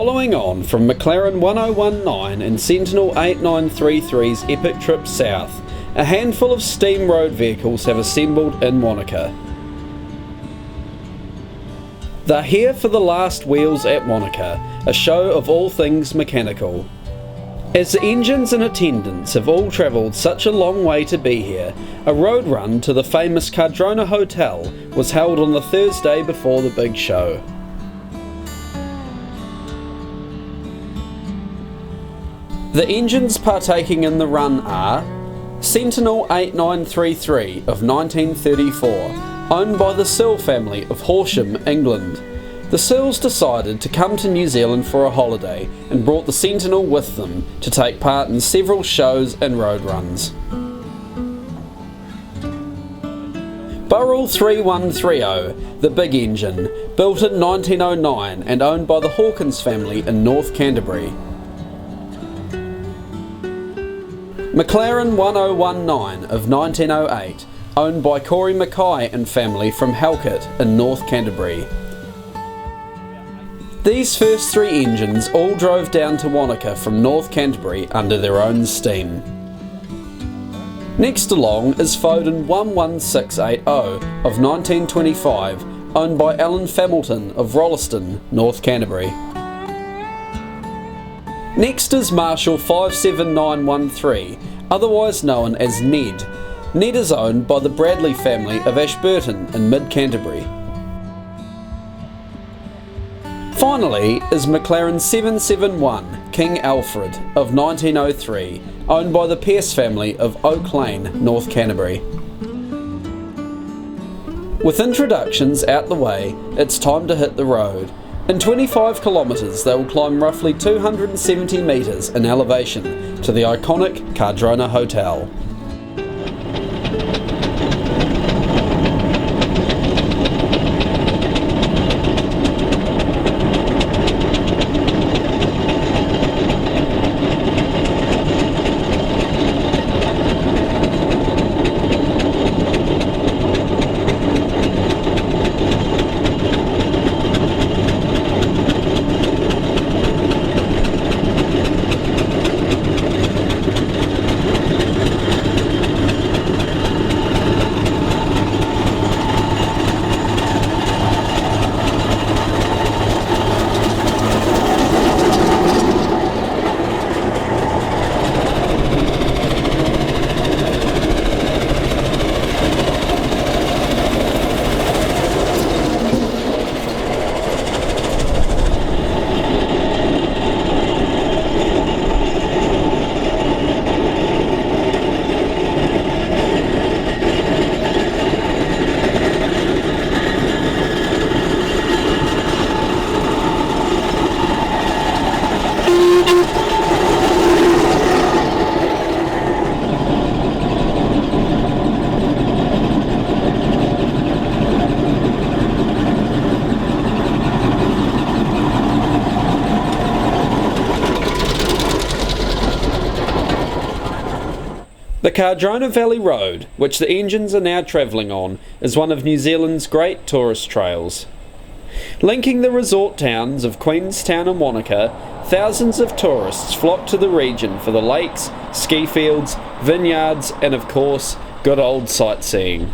Following on from McLaren 1019 and Sentinel 8933's epic trip south, a handful of steam road vehicles have assembled in Wanaka. They're here for the last wheels at Wanaka, a show of all things mechanical. As the engines and attendants have all travelled such a long way to be here, a road run to the famous Cardrona Hotel was held on the Thursday before the big show. The engines partaking in the run are Sentinel 8933 of 1934, owned by the Searle family of Horsham, England. The Searles decided to come to New Zealand for a holiday and brought the Sentinel with them to take part in several shows and road runs. Burrell 3130, the big engine, built in 1909 and owned by the Hawkins family in North Canterbury. McLaren 1019 of 1908, owned by Corey Mackay and family from Halkett in North Canterbury. These first three engines all drove down to Wanaka from North Canterbury under their own steam. Next along is Foden 11680 of 1925, owned by Alan Familton of Rolleston, North Canterbury. Next is Marshall 57913, otherwise known as Ned. Ned is owned by the Bradley family of Ashburton in mid-Canterbury. Finally is McLaren 771 King Alfred of 1903, owned by the Pearce family of Oak Lane, North Canterbury. With introductions out the way, it's time to hit the road. In 25 kilometres they will climb roughly 270 metres in elevation to the iconic Cardrona Hotel. The Cardrona Valley Road, which the engines are now travelling on, is one of New Zealand's great tourist trails. Linking the resort towns of Queenstown and Wanaka, thousands of tourists flock to the region for the lakes, ski fields, vineyards and of course, good old sightseeing.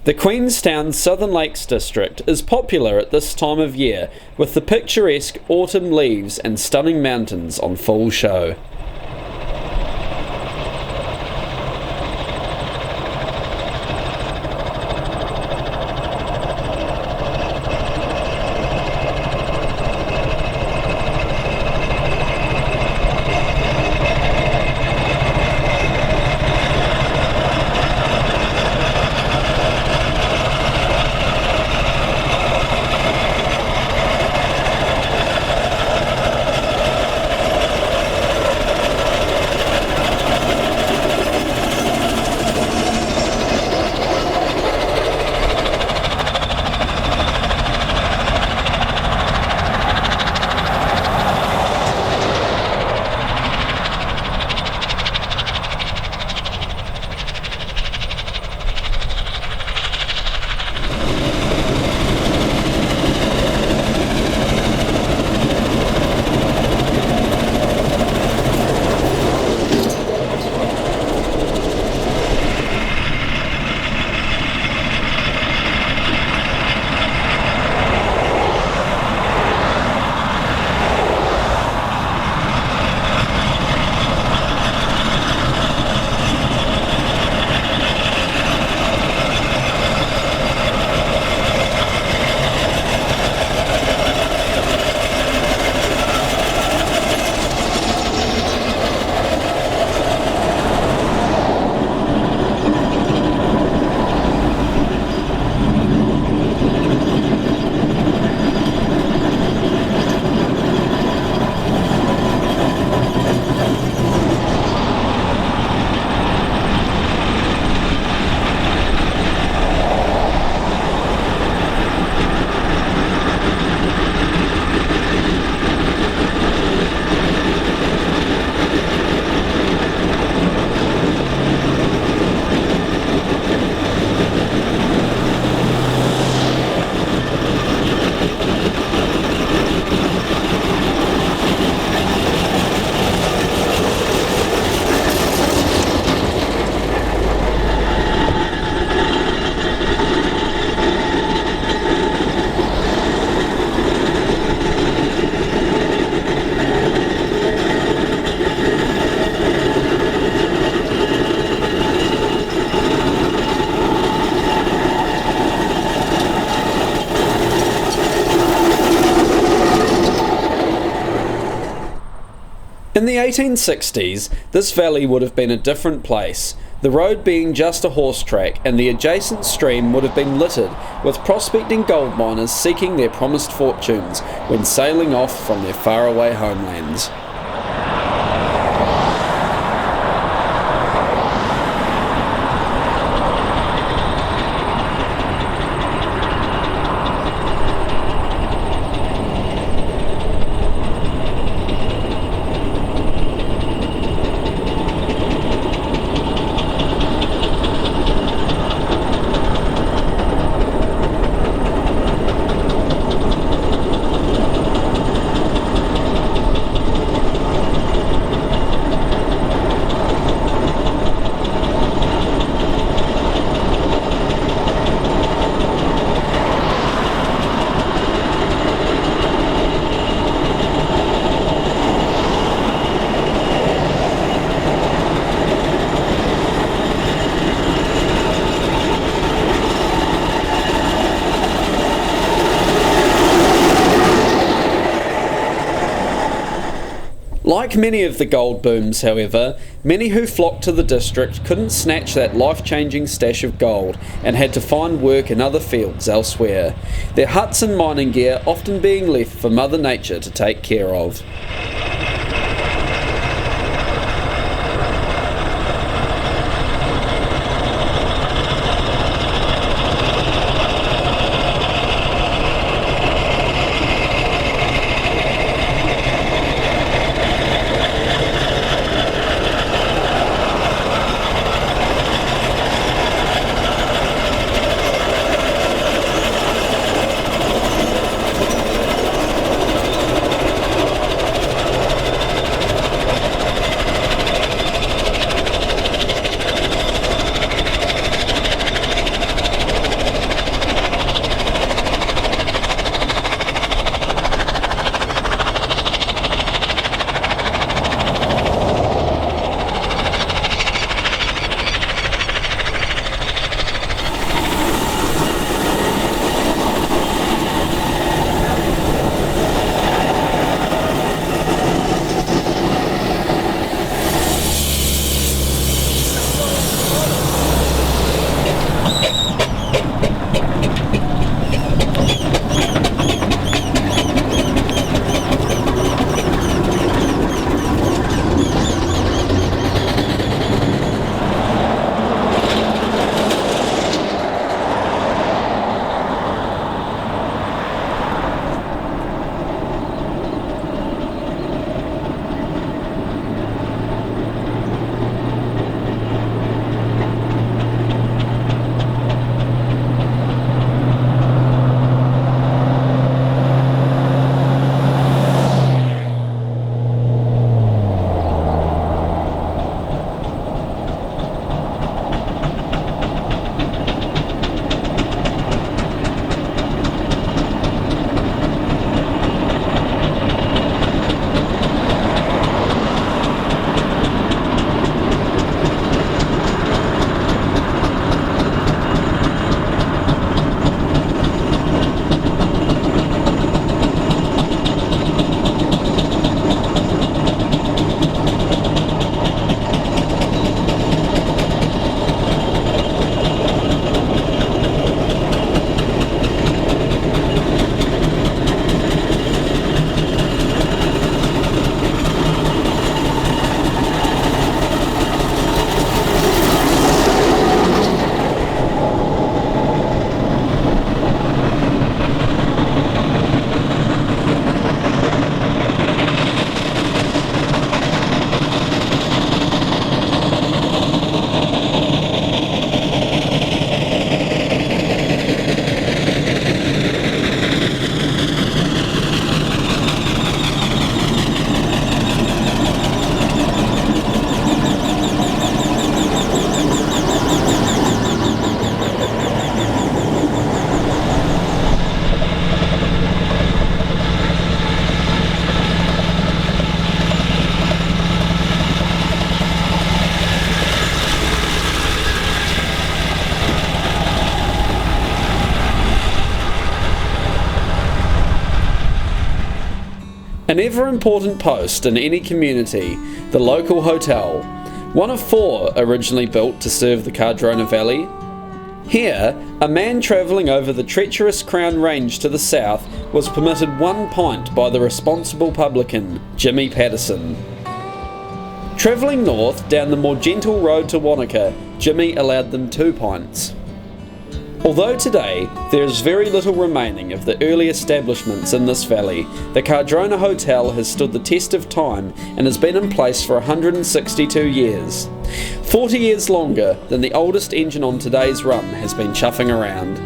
The Queenstown Southern Lakes district is popular at this time of year, with the picturesque autumn leaves and stunning mountains on full show. In the 1860s, this valley would have been a different place, the road being just a horse track, and the adjacent stream would have been littered with prospecting gold miners seeking their promised fortunes when sailing off from their faraway homelands. Like many of the gold booms, however, many who flocked to the district couldn't snatch that life-changing stash of gold and had to find work in other fields elsewhere, their huts and mining gear often being left for Mother Nature to take care of. An ever-important post in any community, the local hotel, one of 4 originally built to serve the Cardrona Valley. Here, a man travelling over the treacherous Crown Range to the south was permitted 1 pint by the responsible publican, Jimmy Patterson. Travelling north down the more gentle road to Wanaka, Jimmy allowed them 2 pints. Although today there is very little remaining of the early establishments in this valley, the Cardrona Hotel has stood the test of time and has been in place for 162 years. 40 years longer than the oldest engine on today's run has been chuffing around.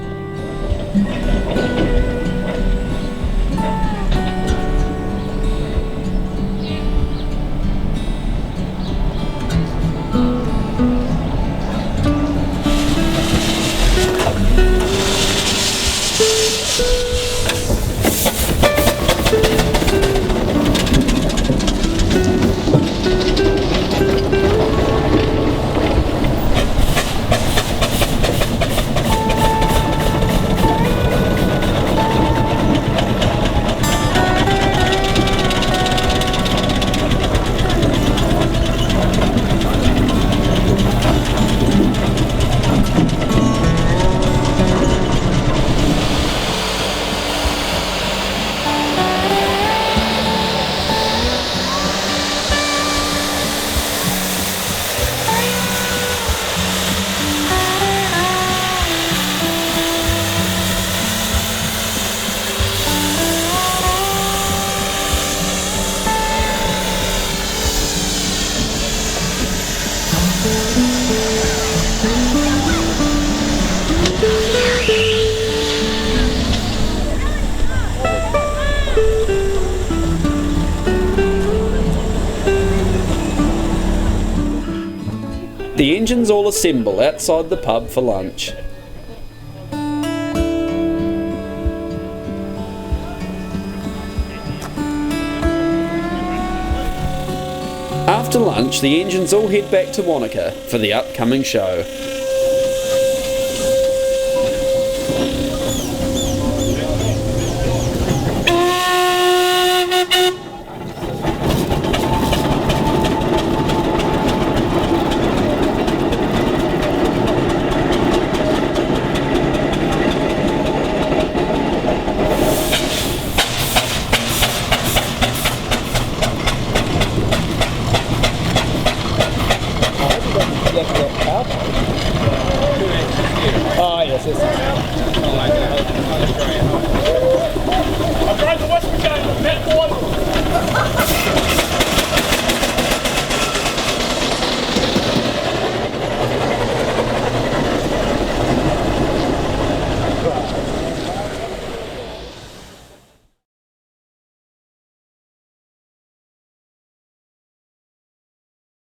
The engines all assemble outside the pub for lunch. After lunch, the engines all head back to Wanaka for the upcoming show. Oh, yes, yes. I tried the Western guy, met one.